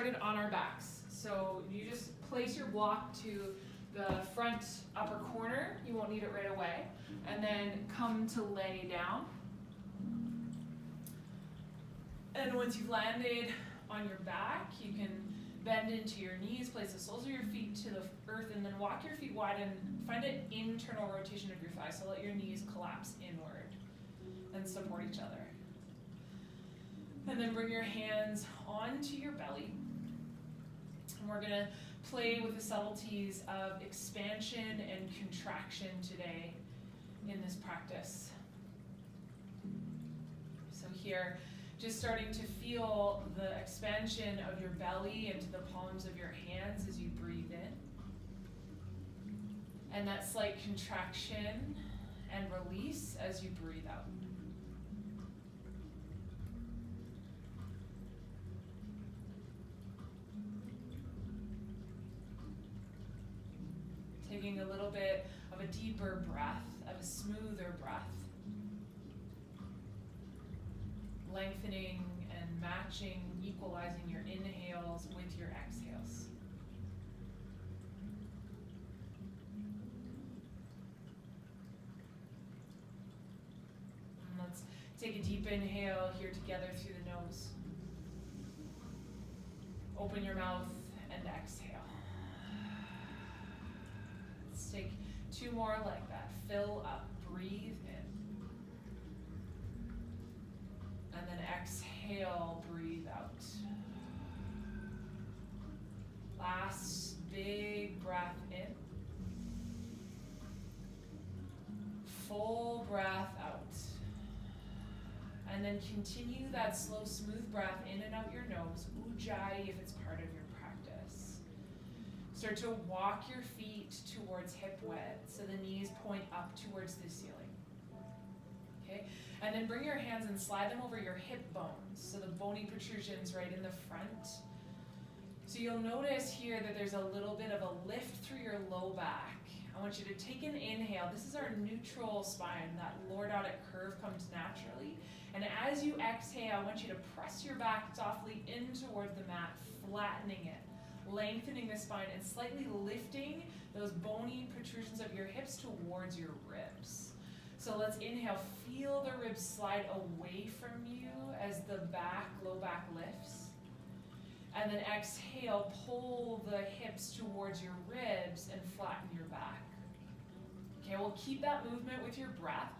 started on our backs. So you just place your block to the front upper corner. You won't need it right away. And then come to lay down. And once you've landed on your back, you can bend into your knees, place the soles of your feet to the earth, and then walk your feet wide and find an internal rotation of your thighs. So let your knees collapse inward and support each other. And then bring your hands onto your belly. And we're going to play with the subtleties of expansion and contraction today in this practice. So here, just starting to feel the expansion of your belly into the palms of your hands as you breathe in. And that slight contraction and release as you breathe out. Taking a little bit of a deeper breath, of a smoother breath. Lengthening and matching, equalizing your inhales with your exhales. And let's take a deep inhale here together through the nose. Open your mouth and exhale. Let's take 2 more like that. Fill up, breathe in. And then exhale, breathe out. Last big breath in. Full breath out. And then continue that slow, smooth breath in and out your nose. Ujjayi if it's part of your practice. Start to walk your feet towards hip width so the knees point up towards the ceiling. Okay? And then bring your hands and slide them over your hip bones, so the bony protrusions right in the front. So you'll notice here that there's a little bit of a lift through your low back. I want you to take an inhale. This is our neutral spine. That lordotic curve comes naturally. And as you exhale, I want you to press your back softly in towards the mat, flattening it, lengthening the spine, and slightly lifting those bony protrusions of your hips towards your ribs. So let's inhale, feel the ribs slide away from you as the back, low back lifts. And then exhale, pull the hips towards your ribs and flatten your back. Okay, we'll keep that movement with your breath.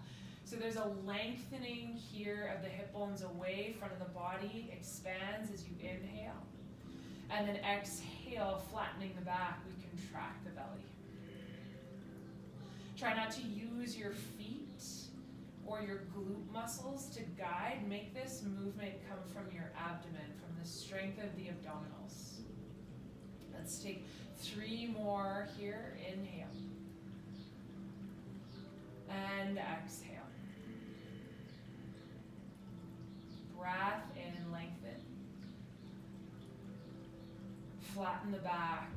So there's a lengthening here of the hip bones away, front of the body expands as you inhale. And then exhale, flattening the back, we contract the belly. Try not to use your feet or your glute muscles to guide. Make this movement come from your abdomen, from the strength of the abdominals. Let's take 3 more here. Inhale. And exhale. Breath in, lengthen. Flatten the back.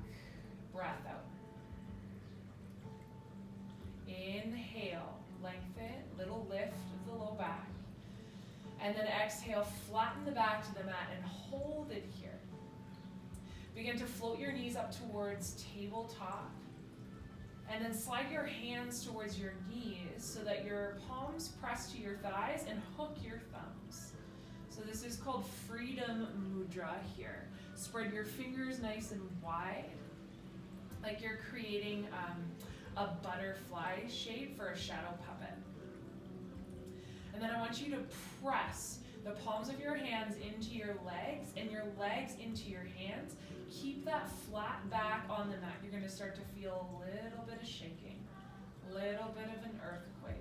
Breath out. Inhale, lengthen, little lift of the low back. And then exhale, flatten the back to the mat and hold it here. Begin to float your knees up towards tabletop. And then slide your hands towards your knees so that your palms press to your thighs and hook your thumbs. So this is called Freedom Mudra here. Spread your fingers nice and wide, like you're creating a butterfly shape for a shadow puppet. And then I want you to press the palms of your hands into your legs and your legs into your hands. Keep that flat back on the mat. You're going to start to feel a little bit of shaking, a little bit of an earthquake.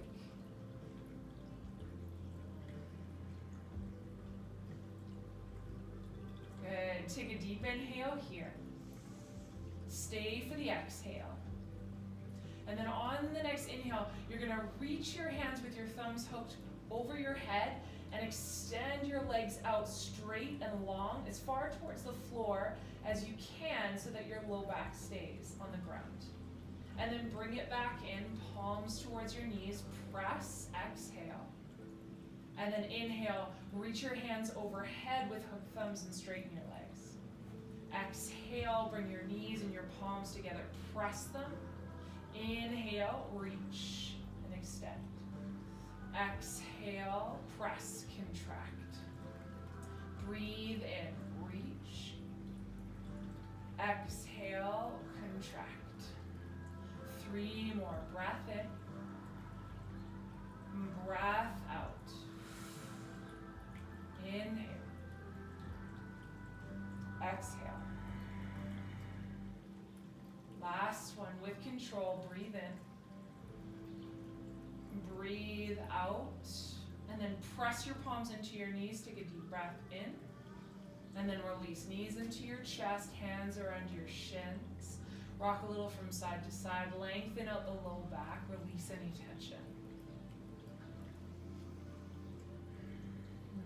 Good. Take a deep inhale here. Stay for the exhale. And then on the next inhale, you're going to reach your hands with your thumbs hooked over your head and extend your legs out straight and long as far towards the floor as you can so that your low back stays on the ground. And then bring it back in, palms towards your knees, press, exhale. And then inhale, reach your hands overhead with hooked thumbs and straighten your legs. inhale, bring your knees and your palms together. Press them. Inhale, reach and extend. Exhale, press, contract. Breathe in, reach. Exhale, contract. 3 more. Breath in. Breath out. Inhale. Exhale. Last one with control. Breathe in. Breathe out. And then press your palms into your knees. Take a deep breath in. And then release. Knees into your chest. Hands around your shins. Rock a little from side to side. Lengthen out the low back. Release any tension.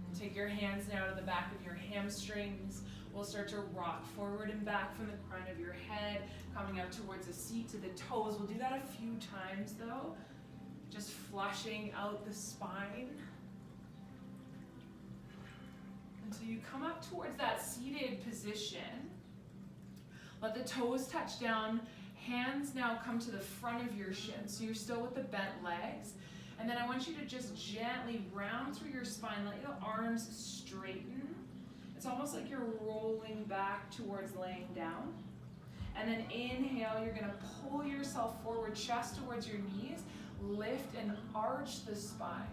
And take your hands now to the back of your hamstrings. We'll start to rock forward and back from the crown of your head, coming up towards the seat to the toes. We'll do that a few times though. Just flushing out the spine. Until you come up towards that seated position. Let the toes touch down. Hands now come to the front of your shins. So you're still with the bent legs. And then I want you to just gently round through your spine. Let your arms straighten. It's almost like you're rolling back towards laying down. And then inhale, you're gonna pull yourself forward, chest towards your knees. Lift and arch the spine.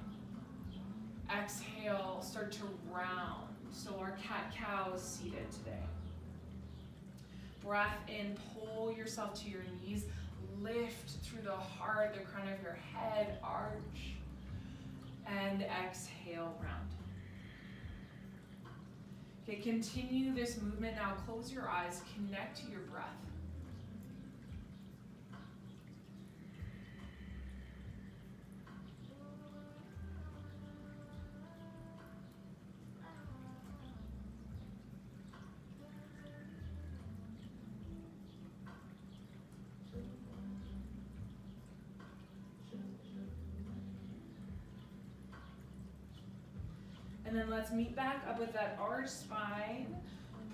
Exhale, start to round. So our cat-cow is seated today. Breath in, pull yourself to your knees. Lift through the heart, the crown of your head, arch. And exhale, round. Okay, continue this movement now. Close your eyes, connect to your breath. And then let's meet back up with that arched spine,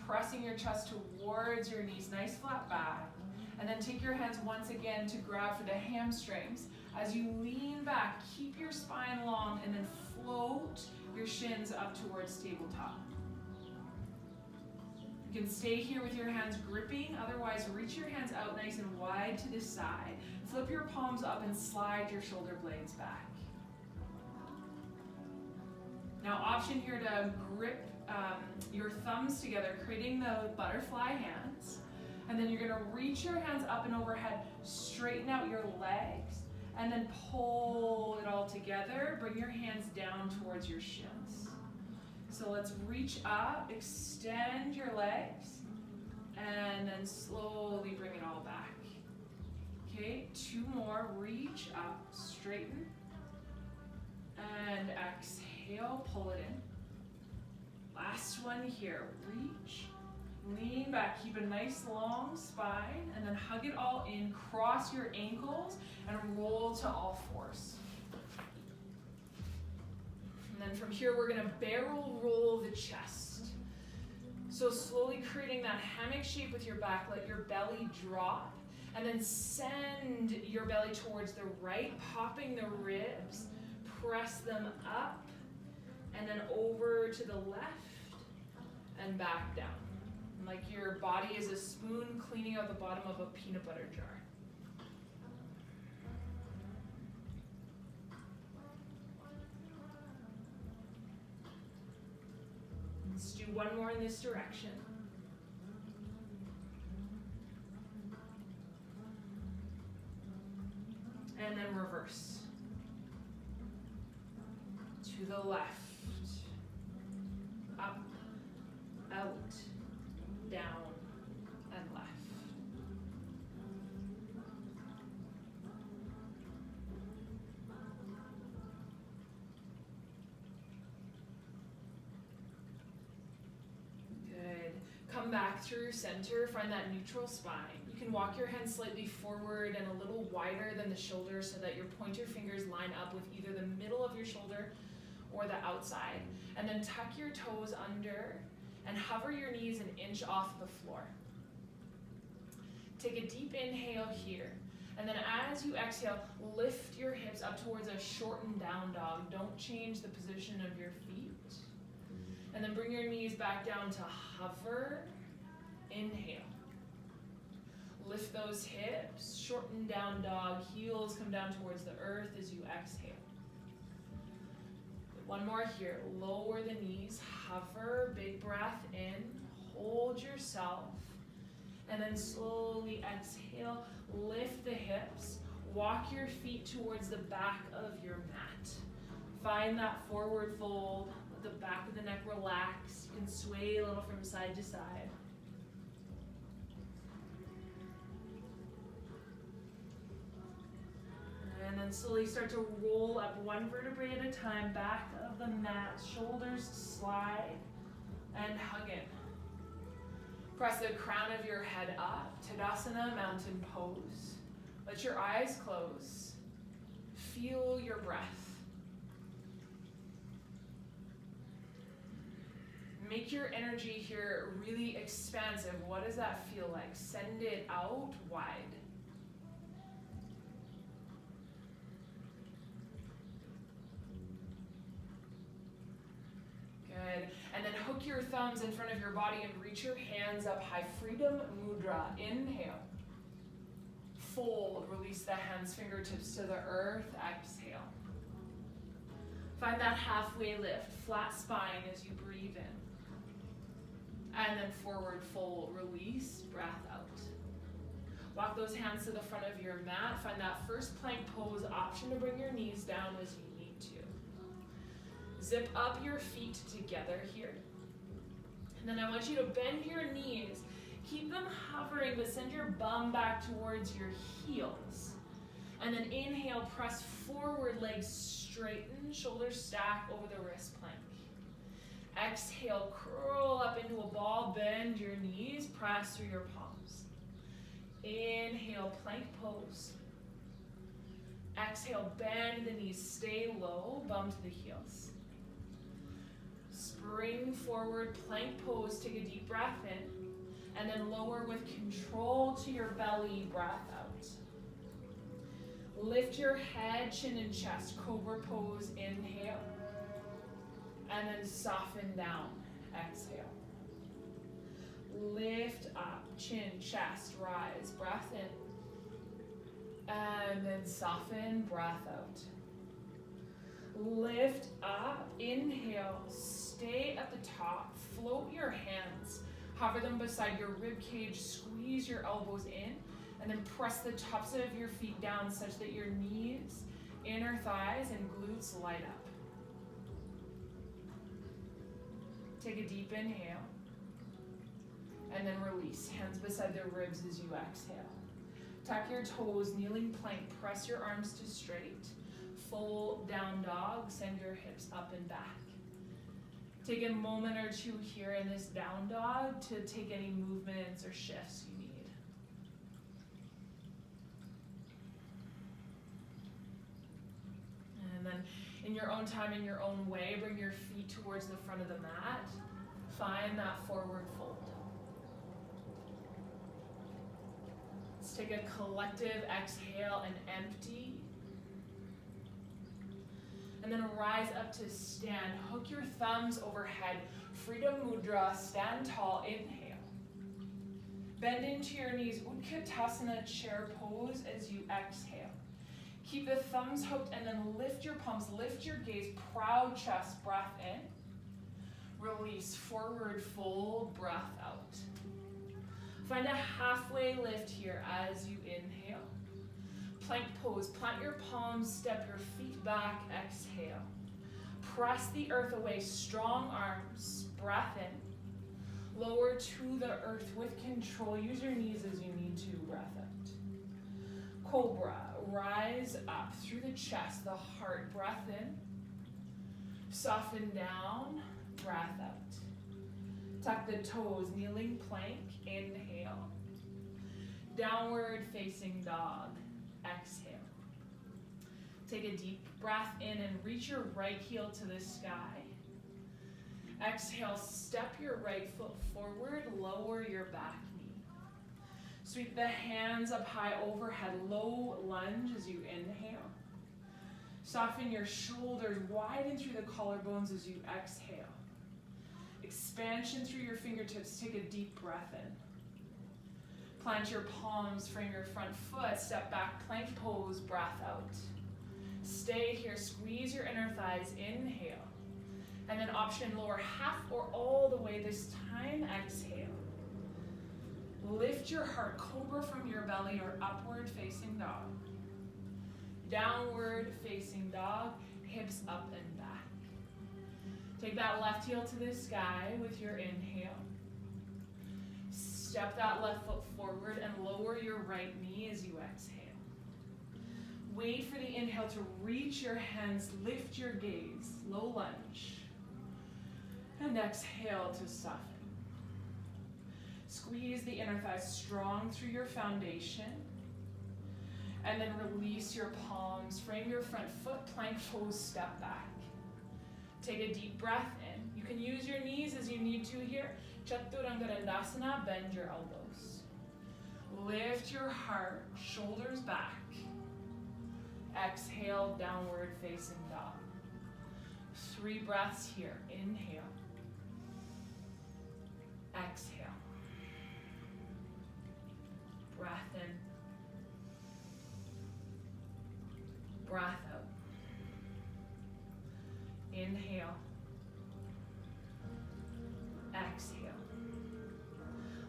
pressing your chest towards your knees, nice flat back. And then take your hands once again to grab for the hamstrings. As you lean back, keep your spine long and then float your shins up towards tabletop. You can stay here with your hands gripping, otherwise reach your hands out nice and wide to the side. Flip your palms up and slide your shoulder blades back. Now option here to grip your thumbs together, creating the butterfly hands. And then you're gonna reach your hands up and overhead, straighten out your legs, and then pull it all together. Bring your hands down towards your shins. So let's reach up, extend your legs, and then slowly bring it all back. Okay, 2 more, reach up, straighten, and exhale, pull it in. Last one here, reach, lean back, keep a nice long spine, and then hug it all in, cross your ankles, and roll to all fours. And then from here, we're gonna barrel roll the chest. So slowly creating that hammock shape with your back, let your belly drop, and then send your belly towards the right, popping the ribs, press them up, and then over to the left, and back down. Like your body is a spoon cleaning out the bottom of a peanut butter jar. Let's do one more in this direction. And then reverse. To the left. Up, out, down, and left. Good. Come back through center, find that neutral spine. You can walk your hands slightly forward and a little wider than the shoulder so that your pointer fingers line up with either the middle of your shoulder or the outside. And then tuck your toes under and hover your knees an inch off the floor. Take a deep inhale here. And then as you exhale, lift your hips up towards a shortened down dog. Don't change the position of your feet. And then bring your knees back down to hover. Inhale. Lift those hips, shorten down dog, heels come down towards the earth as you exhale. One more here, lower the knees, hover, big breath in, hold yourself, and then slowly exhale, lift the hips, walk your feet towards the back of your mat. Find that forward fold, let the back of the neck relax, you can sway a little from side to side. And then slowly start to roll up one vertebrae at a time, back of the mat, shoulders slide, and hug in. Press the crown of your head up, Tadasana, mountain pose. Let your eyes close. Feel your breath. Make your energy here really expansive. What does that feel like? Send it out wide. Good. And then hook your thumbs in front of your body and reach your hands up high. Freedom Mudra. Inhale. Fold. Release the hands, fingertips to the earth. Exhale. Find that halfway lift. Flat spine as you breathe in. And then forward fold. Release. Breath out. Walk those hands to the front of your mat. Find that first plank pose. Option to bring your knees down as you need to. Zip up your feet together here. And then I want you to bend your knees. Keep them hovering, but send your bum back towards your heels. And then inhale, press forward, legs straighten, shoulders stack over the wrist plank. Exhale, curl up into a ball, bend your knees, press through your palms. Inhale, plank pose. Exhale, bend the knees, stay low, bum to the heels. Spring forward, plank pose, take a deep breath in, and then lower with control to your belly, breath out. Lift your head, chin and chest, cobra pose, inhale, and then soften down, exhale. Lift up, chin, chest, rise, breath in, and then soften, breath out. Lift up, inhale, stay at the top, float your hands, hover them beside your rib cage, squeeze your elbows in, and then press the tops of your feet down such that your knees, inner thighs, and glutes light up. Take a deep inhale, and then release, hands beside the ribs as you exhale. Tuck your toes, kneeling plank, press your arms to straight. Full down dog, send your hips up and back. Take a moment or two here in this down dog to take any movements or shifts you need. And then in your own time, in your own way, bring your feet towards the front of the mat. Find that forward fold. Let's take a collective exhale and empty. And then rise up to stand. Hook your thumbs overhead. Freedom Mudra. Stand tall. Inhale. Bend into your knees. Utkatasana chair pose as you exhale. Keep the thumbs hooked and then lift your palms. Lift your gaze. Proud chest. Breath in. Release. Forward fold. Breath out. Find a halfway lift here as you inhale. Plank pose, plant your palms, step your feet back, exhale. Press the earth away, strong arms, breath in. Lower to the earth with control, use your knees as you need to, breath out. Cobra, rise up through the chest, the heart, breath in. Soften down, breath out. Tuck the toes, kneeling plank, inhale. Downward facing dog. Exhale. Take a deep breath in and reach your right heel to the sky. Exhale, step your right foot forward, lower your back knee. Sweep the hands up high overhead, low lunge as you inhale. Soften your shoulders, widen through the collarbones as you exhale. Expansion through your fingertips, take a deep breath in. Plant your palms, frame your front foot, step back, plank pose, breath out. Stay here, squeeze your inner thighs, inhale. And then option lower half or all the way this time, exhale. Lift your heart, cobra from your belly or upward facing dog. Downward facing dog, hips up and back. Take that left heel to the sky with your inhale. Step that left foot forward and lower your right knee as you exhale. Wait for the inhale to reach your hands, lift your gaze, low lunge. And exhale to soften. Squeeze the inner thighs strong through your foundation. And then release your palms, frame your front foot, plank pose, step back. Take a deep breath in. You can use your knees as you need to here. Chaturanga Tadasana, bend your elbows. Lift your heart, shoulders back. Exhale, downward facing dog. 3 breaths here. Inhale. Exhale. Breath in. Breath out. Inhale. Exhale.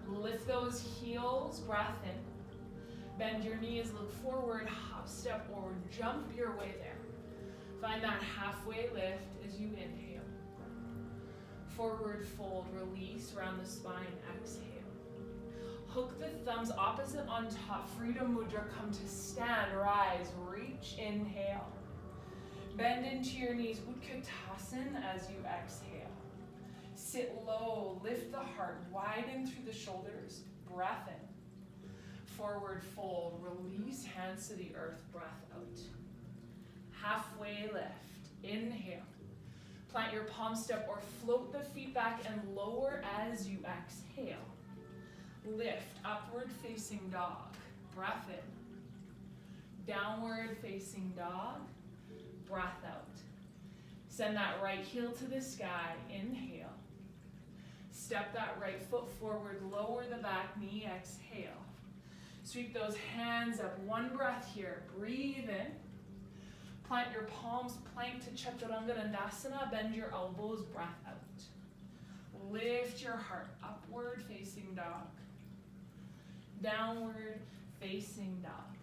Lift those heels, breath in. Bend your knees, look forward, hop, step, or jump your way there. Find that halfway lift as you inhale. Forward fold, release around the spine, exhale. Hook the thumbs opposite on top, Freedom Mudra, come to stand, rise, reach, inhale. Bend into your knees, Utkatasana as you exhale. Sit low, lift the heart, widen through the shoulders, breath in. Forward fold, release hands to the earth, breath out. Halfway lift, inhale. Plant your palm step or float the feet back and lower as you exhale. Lift, upward facing dog, breath in. Downward facing dog, breath out. Send that right heel to the sky, inhale. Step that right foot forward, lower the back knee, exhale. Sweep those hands up, 1 breath here, breathe in. Plant your palms, plank to Chaturanga Dandasana, bend your elbows, breath out. Lift your heart, upward facing dog. Downward facing dog.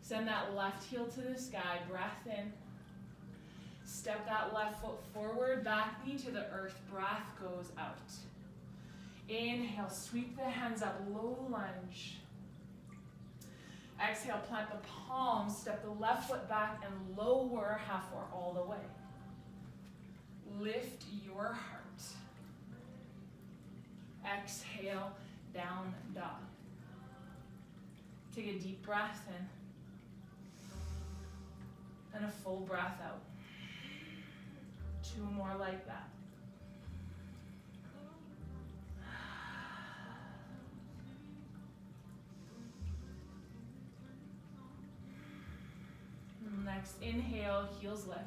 Send that left heel to the sky, breath in. Step that left foot forward, back knee to the earth, breath goes out. Inhale, sweep the hands up, low lunge. Exhale, plant the palms, step the left foot back and lower half or all the way. Lift your heart. Exhale, down dog. Take a deep breath in. And a full breath out. 2 more like that. Next, inhale, heels lift.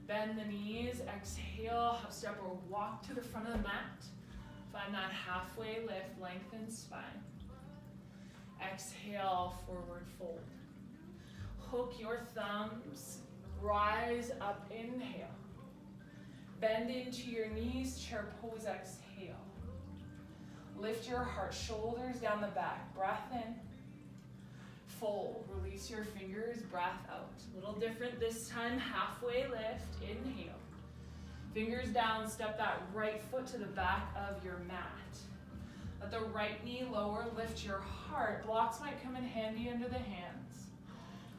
Bend the knees, exhale, half step or walk to the front of the mat. Find that halfway lift, lengthen spine. Exhale, forward fold. Hook your thumbs, rise up, inhale. Bend into your knees, chair pose, exhale. Lift your heart, shoulders down the back, breath in. Fold, release your fingers, breath out. A little different this time, halfway lift, inhale. Fingers down, step that right foot to the back of your mat. Let the right knee lower, lift your heart. Blocks might come in handy under the hands.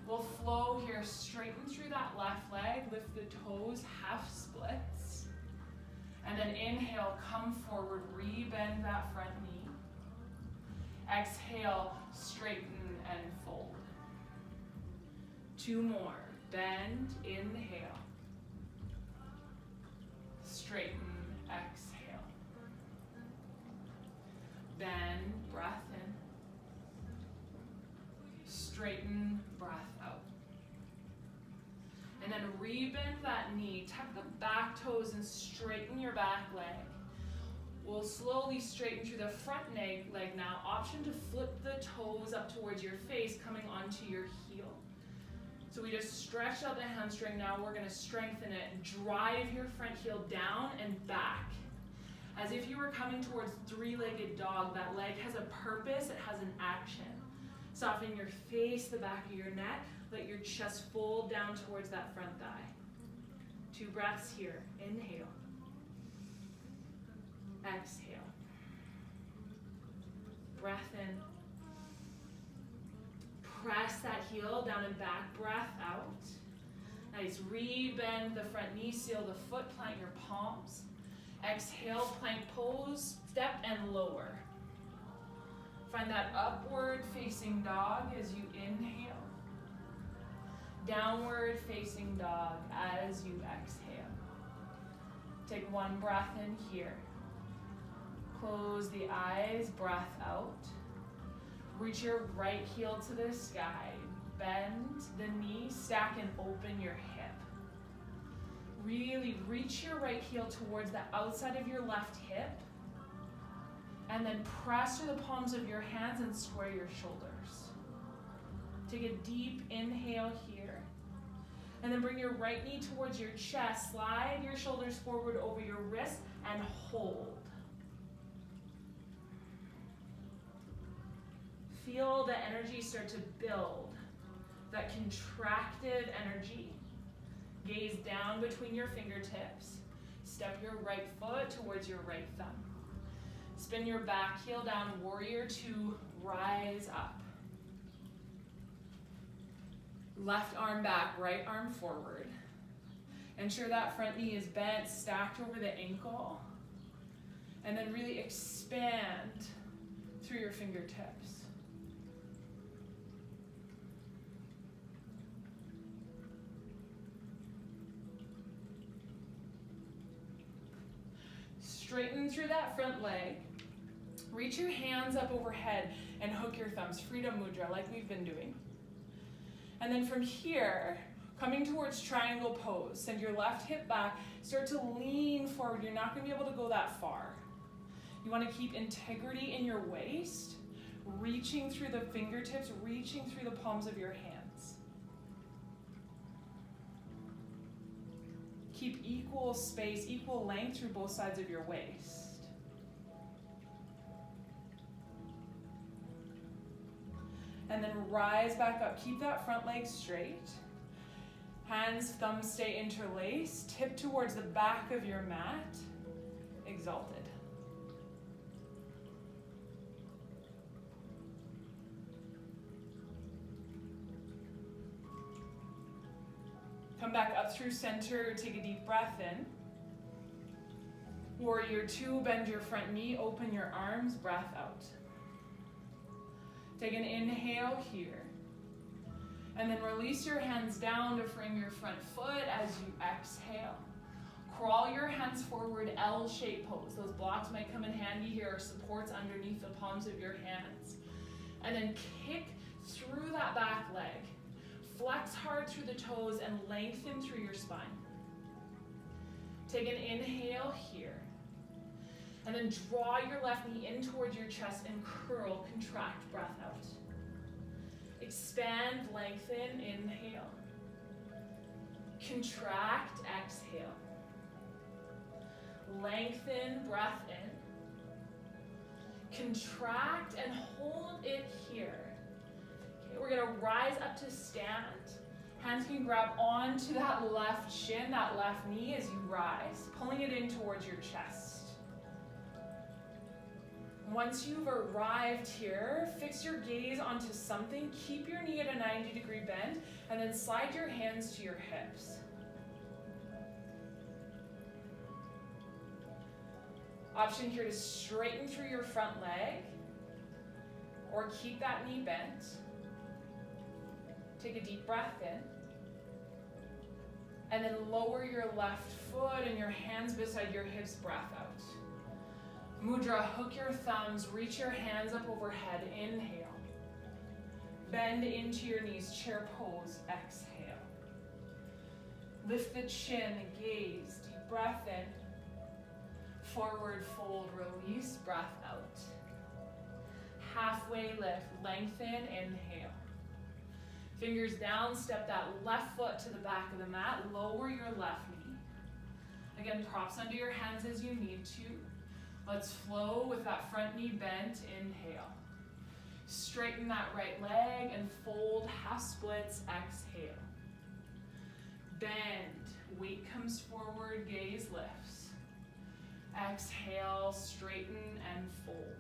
We'll flow here, straighten through that left leg, lift the toes, half splits. And then inhale, come forward, re-bend that front knee. Exhale, straighten and fold. 2 more. Bend, inhale. Straighten, exhale. Bend, in, breath in. Straighten, breath out. And then rebend that knee, tuck the back toes and straighten your back leg. We'll slowly straighten through the front leg now. Option to flip the toes up towards your face, coming onto your heel. So we just stretch out the hamstring. Now we're going to strengthen it. Drive your front heel down and back. As if you were coming towards three-legged dog. That leg has a purpose, it has an action. Soften your face, the back of your neck. Let your chest fold down towards that front thigh. 2 breaths here. Inhale. Exhale. Breath in. Press that heel down and back. Breath out. Nice. Rebend the front knee. Seal the foot. Plant your palms. Exhale. Plank pose. Step and lower. Find that upward facing dog as you inhale. Downward facing dog as you exhale. Take 1 breath in here. Close the eyes, breath out. Reach your right heel to the sky. Bend the knee, stack and open your hip. Really reach your right heel towards the outside of your left hip. And then press through the palms of your hands and square your shoulders. Take a deep inhale here. And then bring your right knee towards your chest. Slide your shoulders forward over your wrist and hold. Feel the energy start to build. That contracted energy. Gaze down between your fingertips. Step your right foot towards your right thumb. Spin your back heel down, warrior 2, rise up. Left arm back, right arm forward. Ensure that front knee is bent, stacked over the ankle. And then really expand through your fingertips. Straighten through that front leg. Reach your hands up overhead and hook your thumbs. Freedom Mudra, like we've been doing. And then from here, coming towards triangle pose, send your left hip back. Start to lean forward. You're not going to be able to go that far. You want to keep integrity in your waist, reaching through the fingertips, reaching through the palms of your hands. Keep equal space, equal length through both sides of your waist. And then rise back up. Keep that front leg straight. Hands, thumbs stay interlaced. Tip towards the back of your mat. Exalted. Come back up through center. Take a deep breath in. Warrior 2, bend your front knee. Open your arms. Breath out. Take an inhale here. And then release your hands down to frame your front foot as you exhale. Crawl your hands forward, L-shaped pose. Those blocks might come in handy here, or supports underneath the palms of your hands. And then kick through that back leg. Flex hard through the toes and lengthen through your spine. Take an inhale here. And then draw your left knee in towards your chest and curl, contract, breath out. Expand, lengthen, inhale. Contract, exhale. Lengthen, breath in. Contract and hold it here. Okay, we're gonna rise up to stand. Hands can grab onto that left shin, that left knee as you rise, pulling it in towards your chest. Once you've arrived here, fix your gaze onto something, keep your knee at a 90-degree bend, and then slide your hands to your hips. Option here to straighten through your front leg, or keep that knee bent. Take a deep breath in. And then lower your left foot and your hands beside your hips, breath out. Mudra, hook your thumbs, reach your hands up overhead, inhale. Bend into your knees, chair pose, exhale. Lift the chin, gaze, deep breath in. Forward fold, release, breath out. Halfway lift, lengthen, inhale. Fingers down, step that left foot to the back of the mat, lower your left knee. Again, props under your hands as you need to. Let's flow with that front knee bent, inhale. Straighten that right leg and fold, half splits, exhale. Bend, weight comes forward, gaze lifts. Exhale, straighten and fold.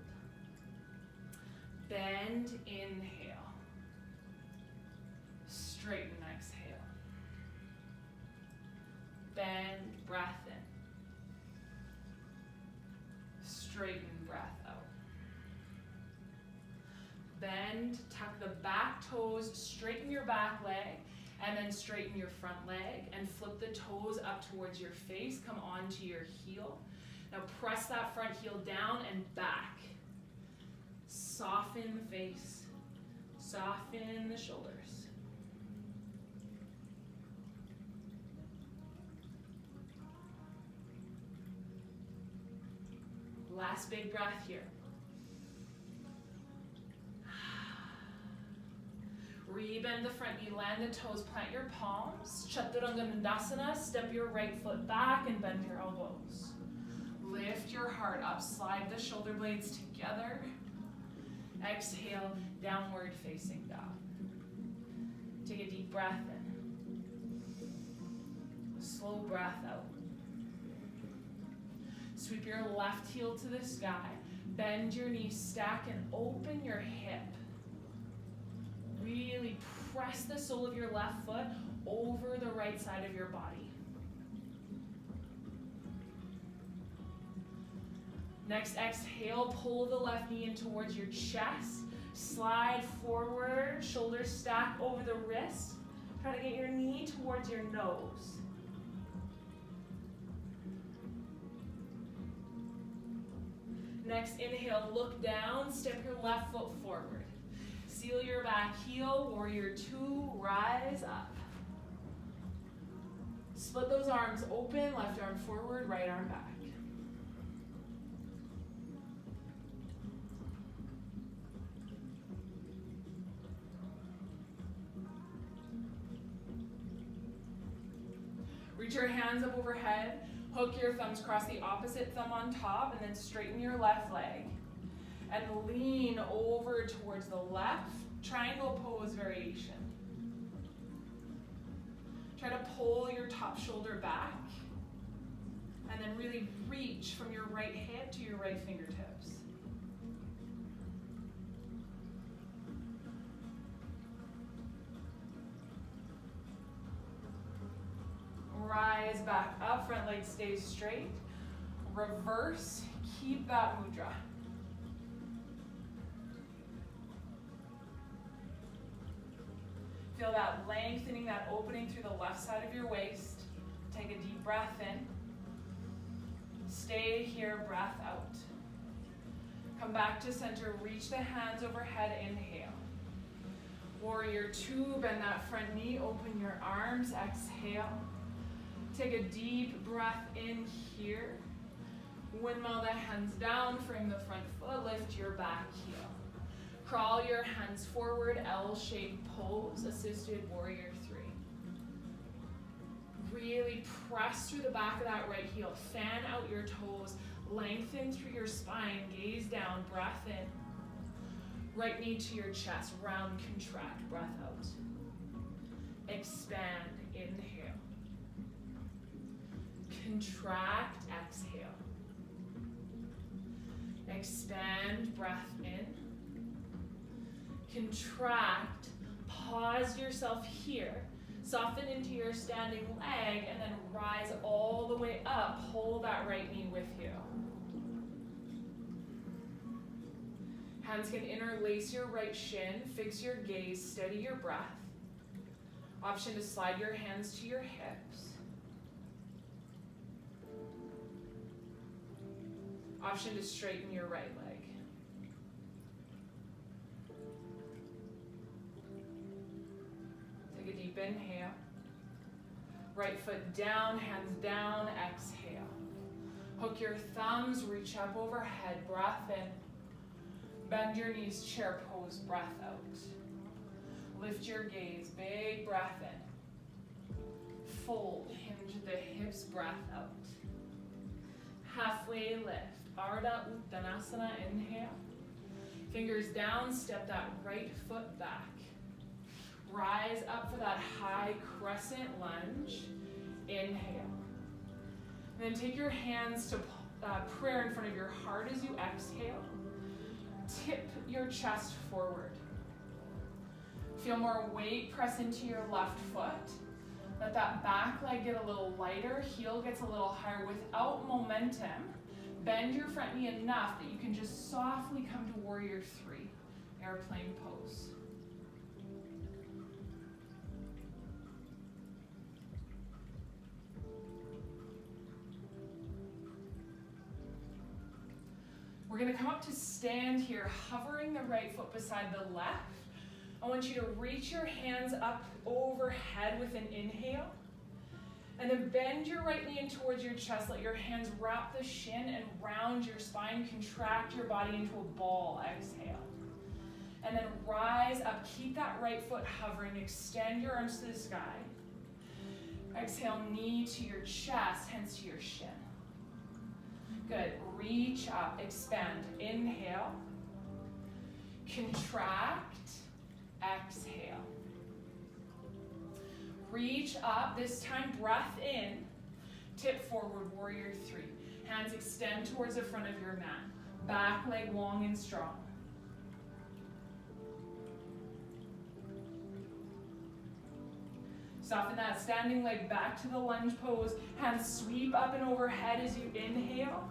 Bend, inhale. Straighten, exhale. Bend, breath in. Straighten, breath out. Bend, tuck the back toes, straighten your back leg, and then straighten your front leg, and flip the toes up towards your face, come onto your heel. Now press that front heel down and back. Soften the face, soften the shoulders. Last big breath here. Rebend the front knee, land the toes, plant your palms. Chaturanga, step your right foot back and bend your elbows. Lift your heart up, slide the shoulder blades together. Exhale, downward facing dog. Take a deep breath in. Slow breath out. Sweep your left heel to the sky. Bend your knee, stack and open your hip. Really press the sole of your left foot over the right side of your body. Next, exhale, pull the left knee in towards your chest. Slide forward, shoulders stack over the wrist. Try to get your knee towards your nose. Next, inhale, look down, step your left foot forward. Seal your back heel, warrior two, rise up. Split those arms open, left arm forward, right arm back. Reach your hands up overhead, hook your thumbs, cross the opposite thumb on top, and then straighten your left leg. And lean over towards the left, triangle pose variation. Try to pull your top shoulder back, and then really reach from your right hip to your right fingertips. Rise back up, front leg stays straight. Reverse, keep that mudra. Feel that lengthening, that opening through the left side of your waist. Take a deep breath in. Stay here, breath out. Come back to center, reach the hands overhead, inhale. Warrior two, bend that front knee, open your arms, exhale. Take a deep breath in here. Windmill the hands down, frame the front foot, lift your back heel. Crawl your hands forward, L-shaped pose, assisted warrior three. Really press through the back of that right heel. Fan out your toes, lengthen through your spine, gaze down, breath in. Right knee to your chest, round, contract, breath out. Expand, inhale. Contract, exhale. Expand, breath in. Contract, pause yourself here. Soften into your standing leg and then rise all the way up. Pull that right knee with you. Hands can interlace your right shin, fix your gaze, steady your breath. Option to slide your hands to your hips. Option to straighten your right leg. Take a deep inhale. Right foot down, hands down, exhale. Hook your thumbs, reach up overhead, breath in. Bend your knees, chair pose, breath out. Lift your gaze, big breath in. Fold, hinge the hips, breath out. Halfway lift, Ardha Uttanasana, inhale. Fingers down, step that right foot back. Rise up for that high crescent lunge. Inhale. And then take your hands to prayer in front of your heart as you exhale. Tip your chest forward. Feel more weight press into your left foot. Let that back leg get a little lighter, heel gets a little higher without momentum. Bend your front knee enough that you can just softly come to warrior 3, airplane pose. We're going to come up to stand here, hovering the right foot beside the left. I want you to reach your hands up overhead with an inhale. And then bend your right knee in towards your chest. Let your hands wrap the shin and round your spine. Contract your body into a ball. Exhale. And then rise up. Keep that right foot hovering. Extend your arms to the sky. Exhale, knee to your chest, hands to your shin. Good. Reach up, expand. Inhale. Contract. Exhale. Reach up. This time, breath in. Tip forward, warrior 3. Hands extend towards the front of your mat. Back leg long and strong. Soften that standing leg back to the lunge pose. Hands sweep up and overhead as you inhale.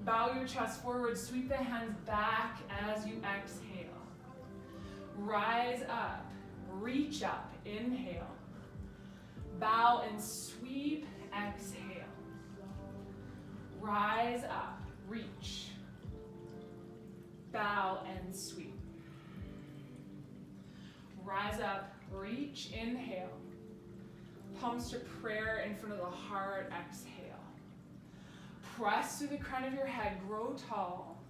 Bow your chest forward. Sweep the hands back as you exhale. Rise up. Reach up. Inhale. Bow and sweep. Exhale. Rise up. Reach. Bow and sweep. Rise up. Reach. Inhale. Palms to prayer in front of the heart. Exhale. Press through the crown of your head. Grow tall.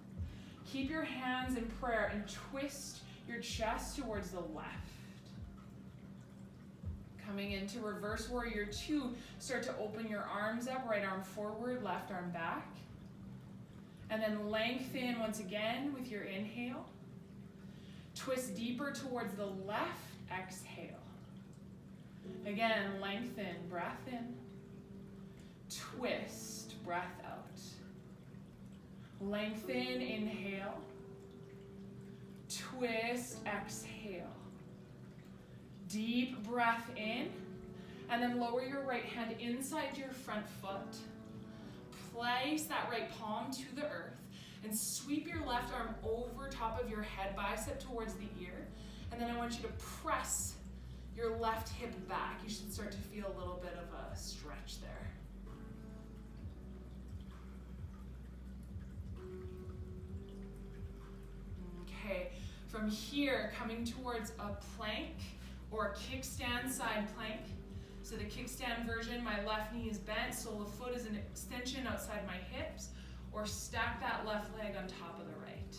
Keep your hands in prayer and twist your chest towards the left. Coming into reverse warrior 2, start to open your arms up. Right arm forward, left arm back. And then lengthen once again with your inhale. Twist deeper towards the left. Exhale. Again, lengthen, breath in. Twist, breath out. Lengthen, inhale. Twist, exhale. Deep breath in. And then lower your right hand inside your front foot. Place that right palm to the earth. And sweep your left arm over top of your head, bicep towards the ear. And then I want you to press your left hip back. You should start to feel a little bit of a stretch there. Okay, from here, coming towards a plank or a kickstand side plank. So the kickstand version, my left knee is bent, sole of foot is an extension outside my hips, or stack that left leg on top of the right.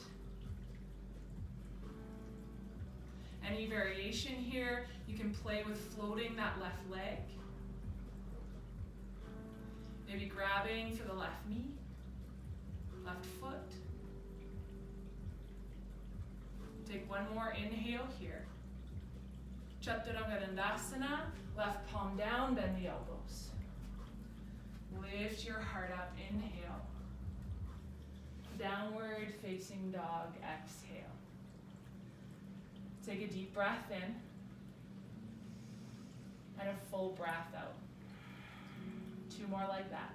Any variation here, you can play with floating that left leg. Maybe grabbing for the left knee, left foot. Take one more inhale here. Chaturanga, left palm down, bend the elbows. Lift your heart up, inhale. Downward facing dog, exhale. Take a deep breath in and a full breath out. 2 more like that.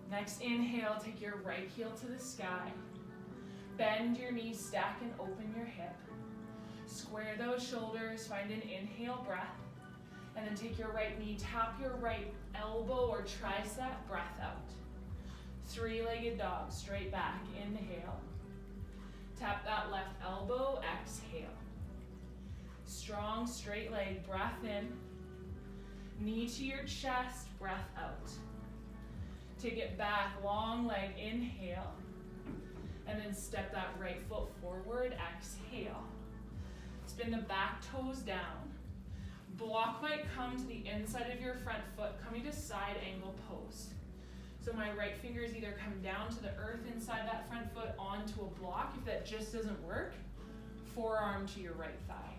Next inhale, take your right heel to the sky. Bend your knees, stack and open your hip. Square those shoulders, find an inhale breath, and then take your right knee, tap your right elbow or tricep, breath out. Three-legged dog, straight back, inhale. Tap that left elbow, exhale. Strong, straight leg, breath in. Knee to your chest, breath out. Take it back, long leg, inhale. And then step that right foot forward, exhale. Spin the back toes down. Block might come to the inside of your front foot, coming to side angle pose. So my right fingers either come down to the earth inside that front foot onto a block. If that just doesn't work, forearm to your right thigh.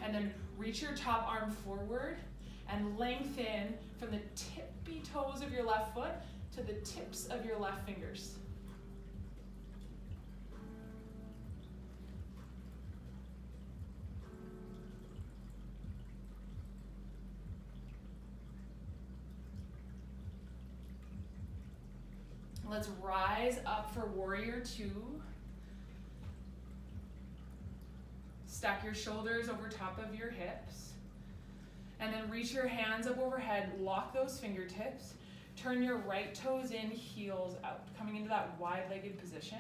And then reach your top arm forward and lengthen from the tippy toes of your left foot to the tips of your left fingers. Let's rise up for warrior two. Stack your shoulders over top of your hips. And then reach your hands up overhead, lock those fingertips. Turn your right toes in, heels out, coming into that wide-legged position.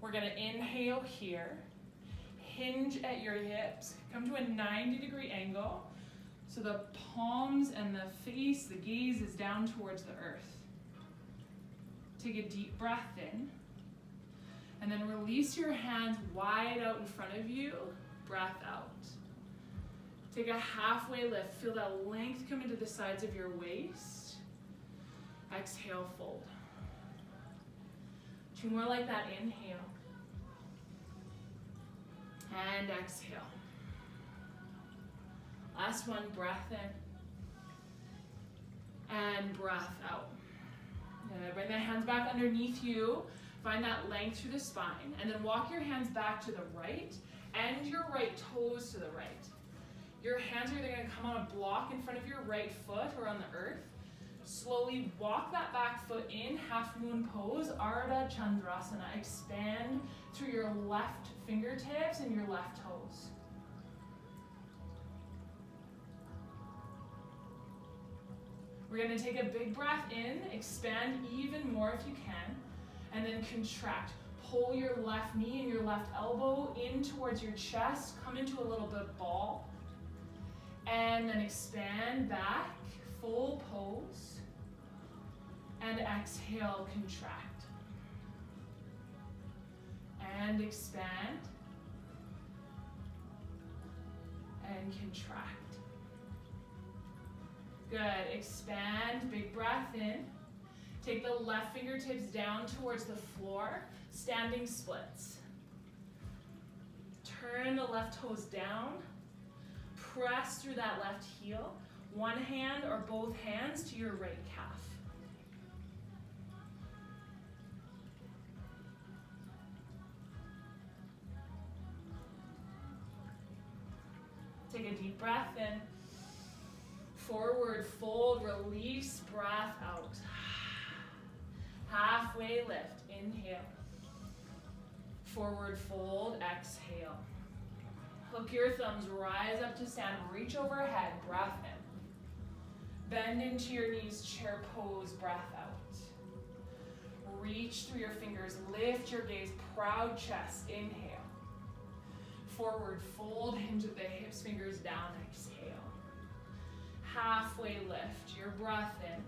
We're gonna inhale here. Hinge at your hips, come to a 90-degree angle. So the palms and the face, the gaze is down towards the earth. Take a deep breath in, and then release your hands wide out in front of you, breath out. Take a halfway lift, feel that length come into the sides of your waist. Exhale, fold. Two more like that, inhale. And exhale. Last one, breath in. And breath out. Bring the hands back underneath you. Find that length through the spine. And then walk your hands back to the right and your right toes to the right. Your hands are either going to come on a block in front of your right foot or on the earth. Slowly walk that back foot in, Halfmoon Pose, Ardha Chandrasana. Expand through your left fingertips and your left toes. We're going to take a big breath in, expand even more if you can, and then contract. Pull your left knee and your left elbow in towards your chest, come into a little bit ball, and then expand back, full pose, and exhale, contract. And expand, and contract. Good, expand, big breath in. Take the left fingertips down towards the floor, standing splits. Turn the left toes down, press through that left heel, one hand or both hands to your right calf. Take a deep breath in. Forward fold, release, breath out. Halfway lift, inhale. Forward fold, exhale. Hook your thumbs, rise up to stand, reach overhead, breath in. Bend into your knees, chair pose, breath out. Reach through your fingers, lift your gaze, proud chest, inhale. Forward fold, hinge at the hips, fingers down, exhale. Halfway lift, your breath in.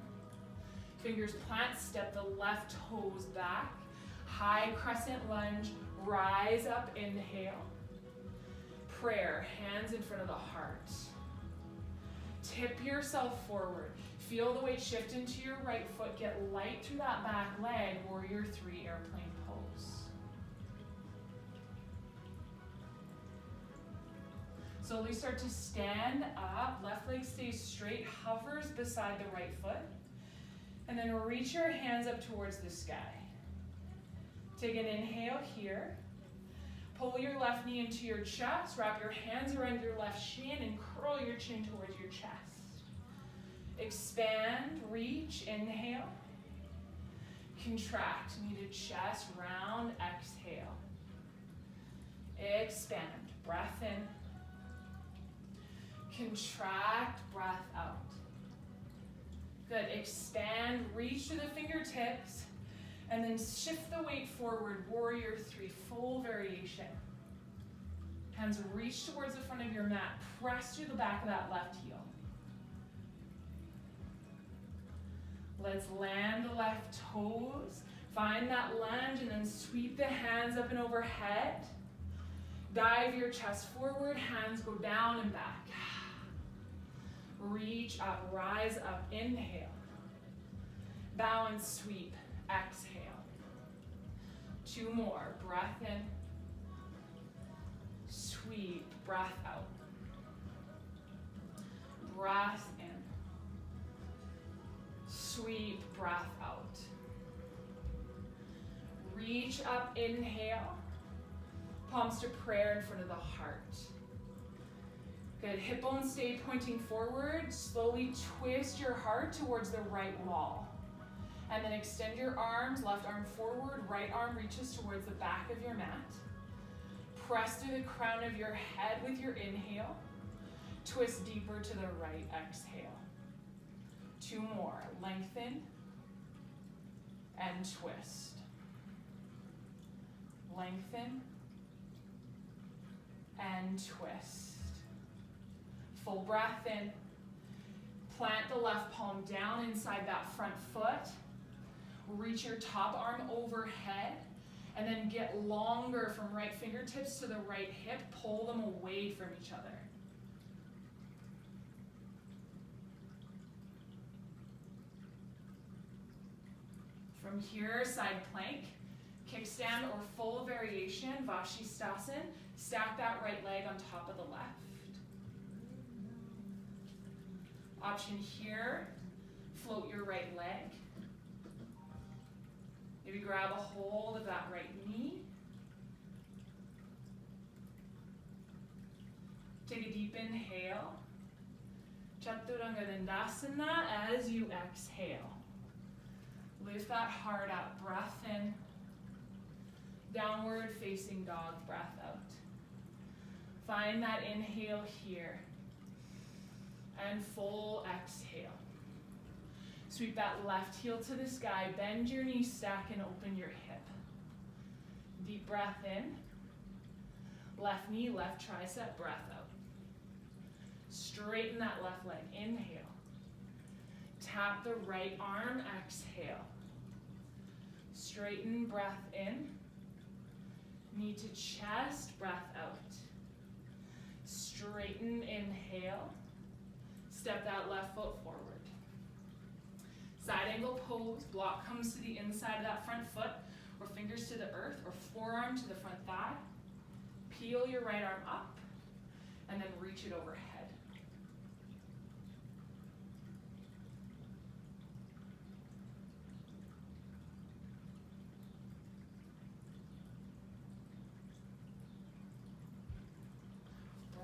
Fingers plant, step the left toes back. High crescent lunge, rise up, inhale. Prayer, hands in front of the heart. Tip yourself forward. Feel the weight shift into your right foot. Get light through that back leg, warrior three, airplane pose. Slowly start to stand up. Left leg stays straight, hovers beside the right foot. And then reach your hands up towards the sky. Take an inhale here. Pull your left knee into your chest. Wrap your hands around your left shin and curl your chin towards your chest. Expand, reach, inhale. Contract, knee to chest, round, exhale. Expand. Breath in. Contract. Breath out. Good. Expand. Reach to the fingertips. And then shift the weight forward. Warrior 3. Full variation. Hands reach towards the front of your mat. Press through the back of that left heel. Let's land the left toes. Find that lunge and then sweep the hands up and overhead. Dive your chest forward. Hands go down and back. Reach up, rise up, inhale. Bow and sweep, exhale. 2 more, breath in. Sweep, breath out. Breath in. Sweep, breath out. Reach up, inhale. Palms to prayer in front of the heart. Good, hip bones stay pointing forward. Slowly twist your heart towards the right wall. And then extend your arms, left arm forward, right arm reaches towards the back of your mat. Press through the crown of your head with your inhale. Twist deeper to the right, exhale. 2 more, lengthen and twist. Lengthen and twist. Full breath in. Plant the left palm down inside that front foot. Reach your top arm overhead. And then get longer from right fingertips to the right hip. Pull them away from each other. From here, side plank, kickstand or full variation, Vashisthasana. Stack that right leg on top of the left. Option here, float your right leg. Maybe grab a hold of that right knee. Take a deep inhale. Chaturanga Dandasana as you exhale. Lift that heart up, breath in. Downward facing dog, breath out. Find that inhale here. And full exhale. Sweep that left heel to the sky. Bend your knee, stack, and open your hip. Deep breath in. Left knee, left tricep, breath out. Straighten that left leg. Inhale. Tap the right arm. Exhale. Straighten, breath in. Knee to chest, breath out. Straighten, inhale. Step that left foot forward. Side angle pose. Block comes to the inside of that front foot, or fingers to the earth, or forearm to the front thigh. Peel your right arm up, and then reach it overhead.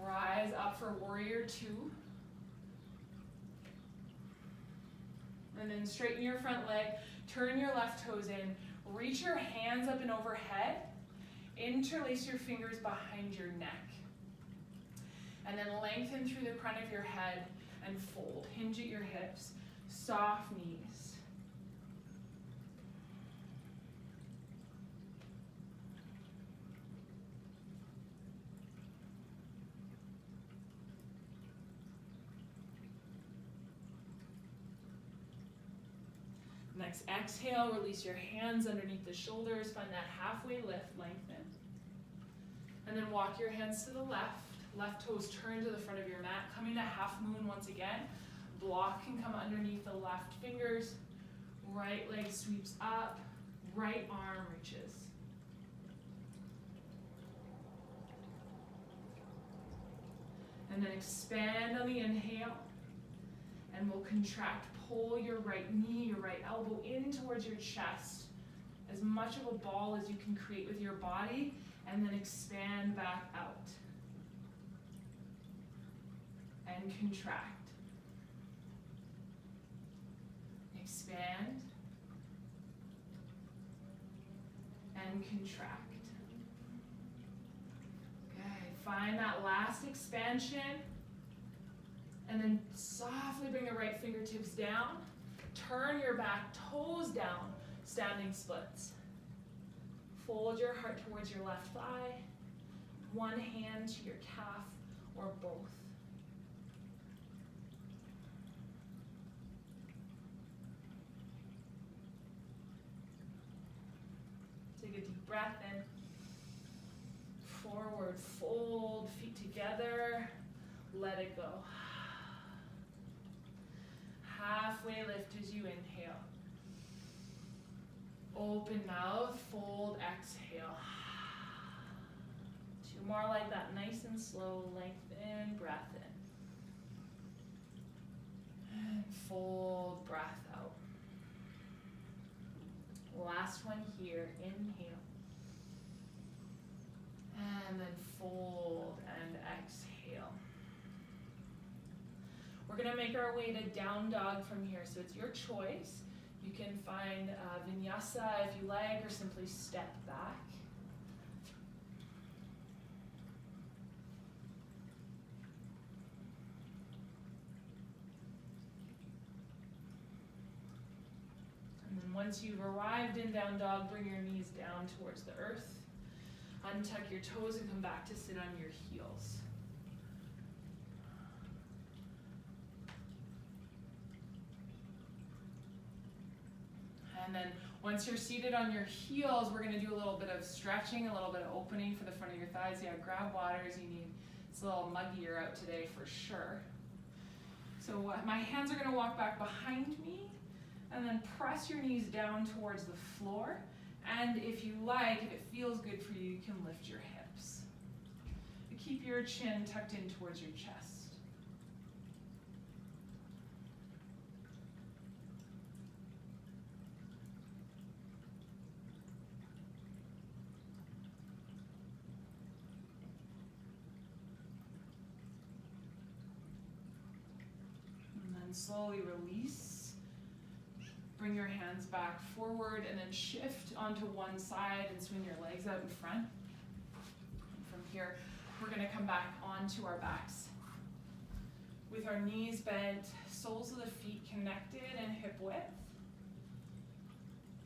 Rise up for warrior 2. And then straighten your front leg, turn your left toes in, reach your hands up and overhead, interlace your fingers behind your neck. And then lengthen through the crown of your head and fold. Hinge at your hips, soft knees. Next exhale, release your hands underneath the shoulders, find that halfway lift, lengthen. And then walk your hands to the left toes turn to the front of your mat, coming to half moon once again. Block can come underneath the left fingers, right leg sweeps up, right arm reaches. And then expand on the inhale, and we'll contract. Pull your right knee, your right elbow in towards your chest. As much of a ball as you can create with your body, and then expand back out. And contract. Expand. And contract. Find that last expansion. And then softly bring the right fingertips down. Turn your back toes down, standing splits. Fold your heart towards your left thigh. One hand to your calf or both. Take a deep breath in. Forward fold, feet together. Let it go. Halfway lift as you inhale. Open mouth, fold, exhale. Two more like that, nice and slow. Lengthen, breath in. And fold, breath out. Last one here, inhale. And then fold and exhale. We're going to make our way to down dog from here, so it's your choice. You can find Vinyasa if you like, or simply step back. And then once you've arrived in down dog, bring your knees down towards the earth. Untuck your toes and come back to sit on your heels. And then once you're seated on your heels, we're going to do a little bit of stretching, a little bit of opening for the front of your thighs. Yeah, grab water as you need. It's a little muggier out today for sure. So my hands are going to walk back behind me, and then press your knees down towards the floor. And if you like, if it feels good for you, you can lift your hips. But keep your chin tucked in towards your chest. And then slowly release. Bring your hands back forward and then shift onto one side and swing your legs out in front. And from here, we're going to come back onto our backs. With our knees bent, soles of the feet connected and hip width.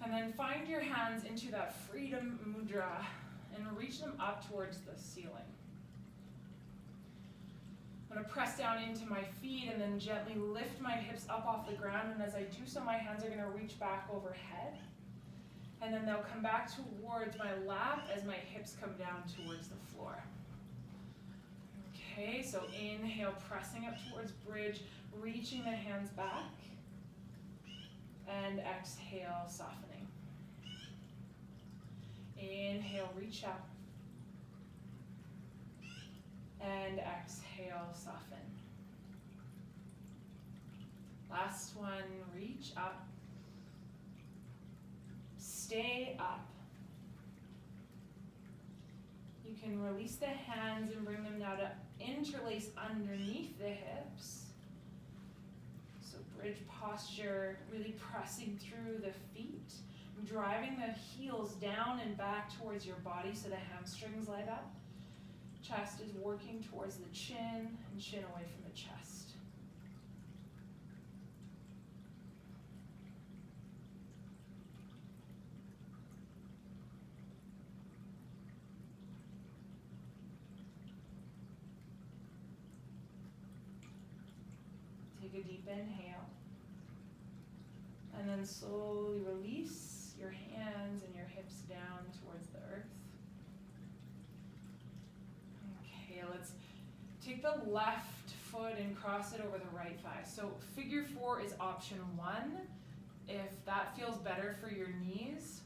And then find your hands into that freedom mudra and reach them up towards the ceiling. I'm going to press down into my feet and then gently lift my hips up off the ground, and as I do so, my hands are going to reach back overhead, and then they'll come back towards my lap as my hips come down towards the floor. Okay, so inhale, pressing up towards bridge, reaching the hands back, and exhale, softening. Inhale, reach up. And exhale, soften. Last one, reach up. Stay up. You can release the hands and bring them now to interlace underneath the hips. So bridge posture, really pressing through the feet, driving the heels down and back towards your body so the hamstrings light up. Chest is working towards the chin and chin away from the chest. Take a deep inhale. And then slowly release your hands and your hips down towards the earth. Okay, let's take the left foot and cross it over the right thigh. So figure 4 is option 1. If that feels better for your knees,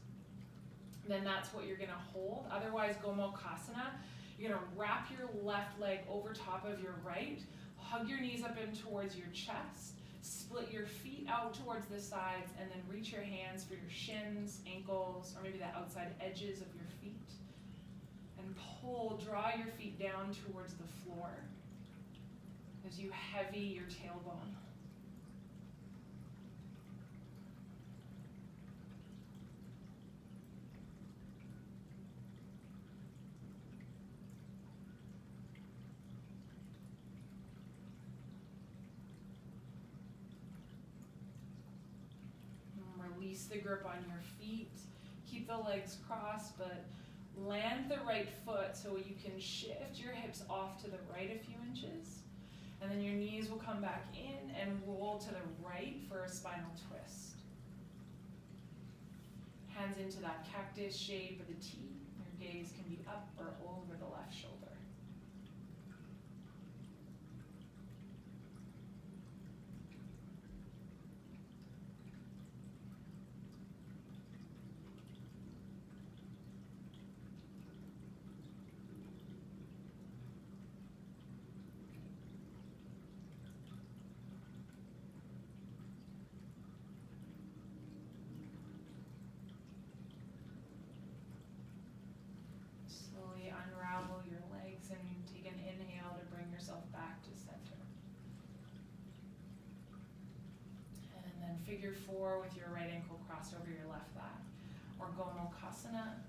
then that's what you're gonna hold. Otherwise, Gomukhasana, you're gonna wrap your left leg over top of your right, hug your knees up in towards your chest, split your feet out towards the sides, and then reach your hands for your shins, ankles, or maybe the outside edges of your feet. And pull, draw your feet down towards the floor as you heavy your tailbone. release the grip on your feet. Keep the legs crossed, but land the right foot so you can shift your hips off to the right a few inches. And then your knees will come back in and roll to the right for a spinal twist. Hands into that cactus shape of the T. Your gaze can be up or over the left shoulder. Unravel your legs and take an inhale to bring yourself back to center. And then figure four with your right ankle crossed over your left thigh. Or Gomukhasana.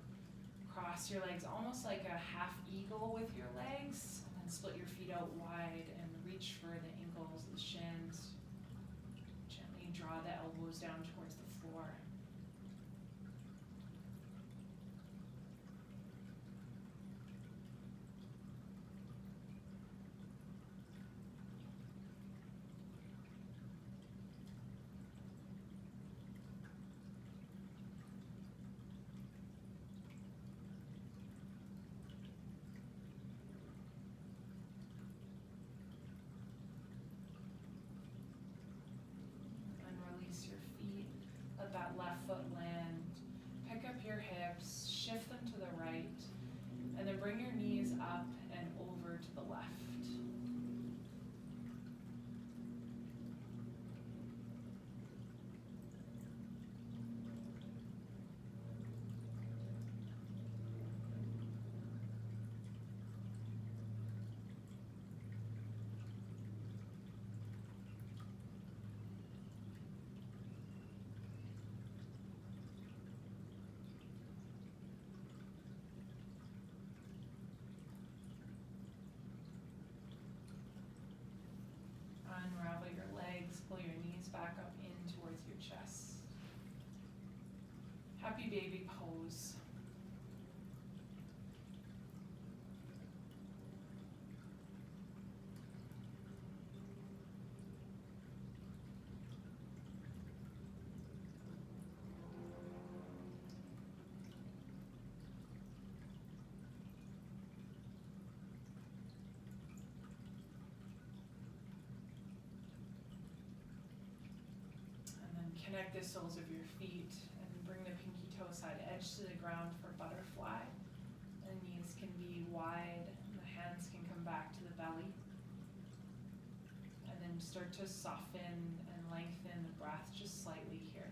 Cross your legs almost like a half eagle with your legs. And then split your feet out wide and reach for the ankles, the shins. Gently draw the elbows down towards the floor. That left foot land, pick up your hips, shift them to the right, and then bring your knees up and over to the left. Unravel your legs, pull your knees back up in towards your chest. Happy baby pose. Connect the soles of your feet and bring the pinky toe side edge to the ground for butterfly. The knees can be wide, and the hands can come back to the belly. And then start to soften and lengthen the breath just slightly here.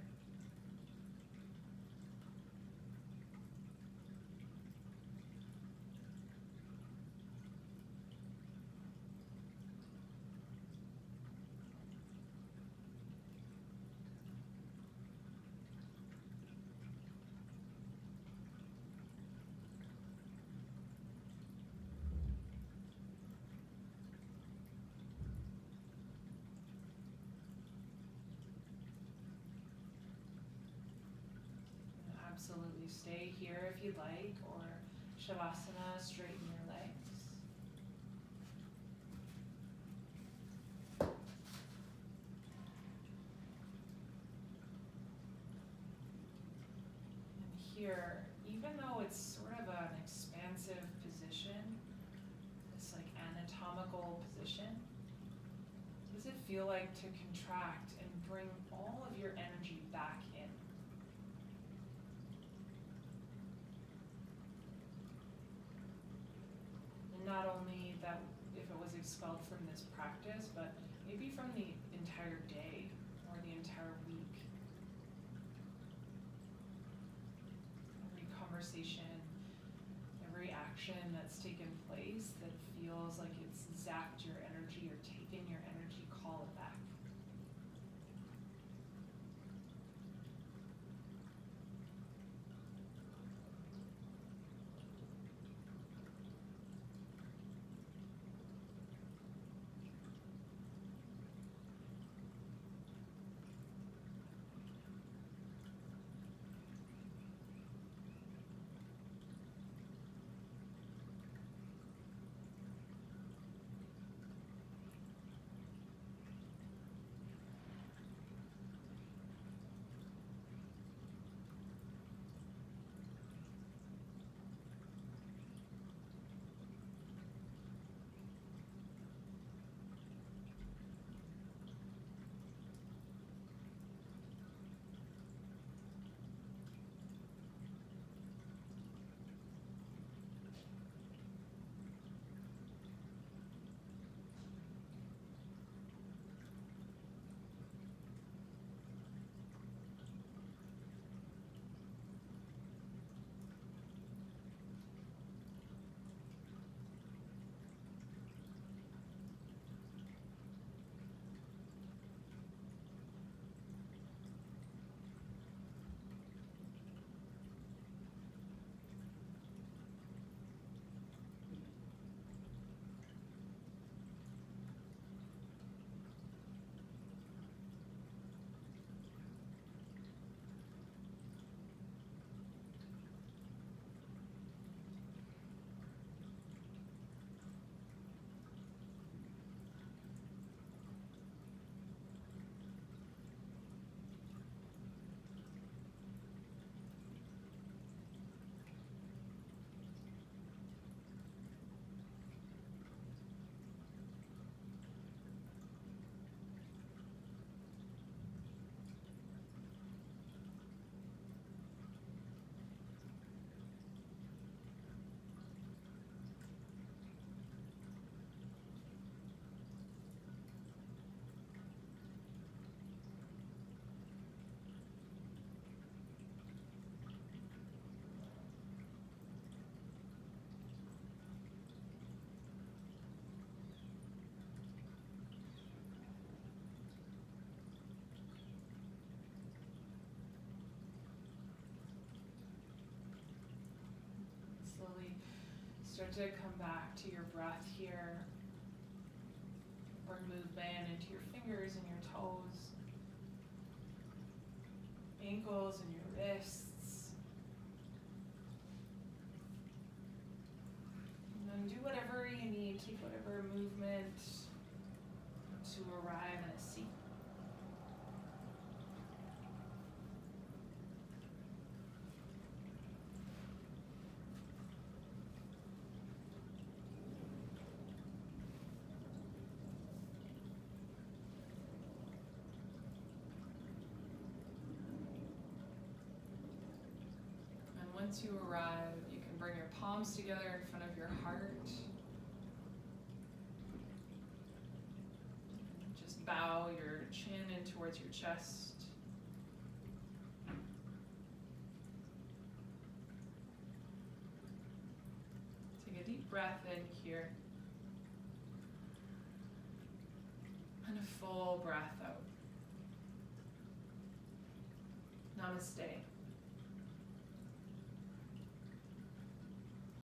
Absolutely stay here if you'd like, or Shavasana, straighten your legs. And here, even though it's sort of an expansive position, this like anatomical position, what does it feel like to contract and bring all of your energy back in? Not only that if it was expelled from this practice, but maybe from the entire day or the entire week. Every conversation, every action that's taken place that feels like it's zapped your energy or taken your energy, call it back. Start to come back to your breath here. Bring movement into your fingers and your toes, ankles and your wrists. And then do whatever you need, take whatever movement to arrive in a seat. Once you arrive, you can bring your palms together in front of your heart. Just bow your chin in towards your chest. Take a deep breath in here. And a full breath out. Namaste.